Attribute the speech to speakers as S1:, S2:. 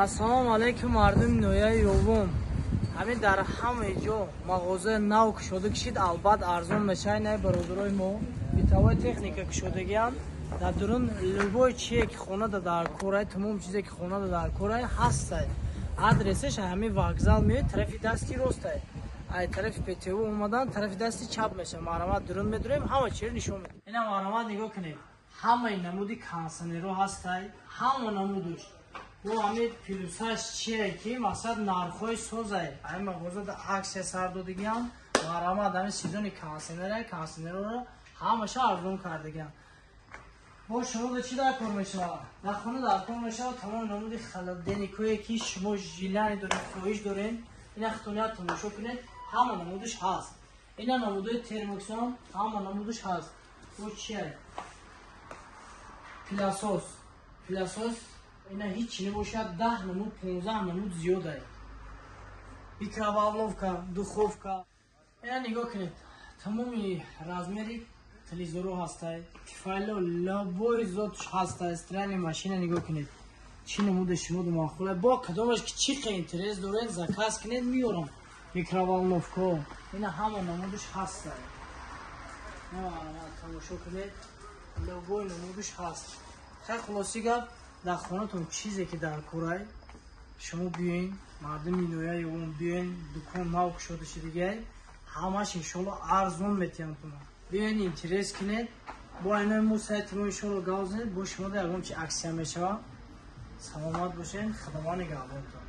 S1: ассалому алайкум мардуми ноҳияи ёвум. Ҳамин дар ҳама ҷо мағозаи нав кушода кишид, албат арзон мешавад. Ин бародарои мо битаваи техника кушодагиам. Дар дурун любой чие ки хонада дар кора, тамом чизе ки хонада дар кора ҳастад. Адресаш ҳамин вокзал меояд, тарафи дасти ростад. Ай тарафи ПТУ омадан, тарафи дасти чап меша. Маърамат дурун медурем, ҳама чиро нишон медем. Ина маърамат нигоҳ кунед. Ҳамаи намуди кондитсионерҳо ҳастад, ҳама намудаш. Бо ҳамин плюсаш чие ки мақсад нархҳои созай. Ҳамин мағозада аксия сар додагиам. Маърамат ҳамин сезони кондитсионерҳоро ҳамаша арзон кардагиам. бо шумо да чӣ дар кор мешавад? Дар хона дар кор мешавад тамом намуди холодильникое ки шумо жилани доред, фоҳиш доред, ина хитоният тамошо кунед, ҳама намудаш ҳаст. Ина намудои термоксон, ҳама намудаш ҳаст. бо чия? Пилосос ина ҳеҷ чӣ небошад, 10 намуд, 15 намуд зиёдае. Микроволновка, духовка. Ина нигоҳ кунед, тамоми размери телевизору ҳастад, тифайло, лабои зотш ҳастад, стиральная машина нигоҳ кунед. Чӣ намуда шумо махуле? Бо кадомаш ки чӣ қа интерес доред, заказ кунед, миёрам. Микроволновка, ина ҳама намудаш ҳастад. Тамошо кунед, лабои намудаш ҳаст. Хай хулоси гап, дар хонатон чизе ки дар корай, шумо биёин, мардуми ноҳияи ёвум биёин, дукон нав кушода шудагиай, ҳамаш иншоалло арзон метиҳам кунам. биёин интерес кунед, бо инаи мо сайти мо иншоалло гав занед, бо шумо ягон чи аксия мешавад. Саломат бошед, худованд нигаҳбонтон.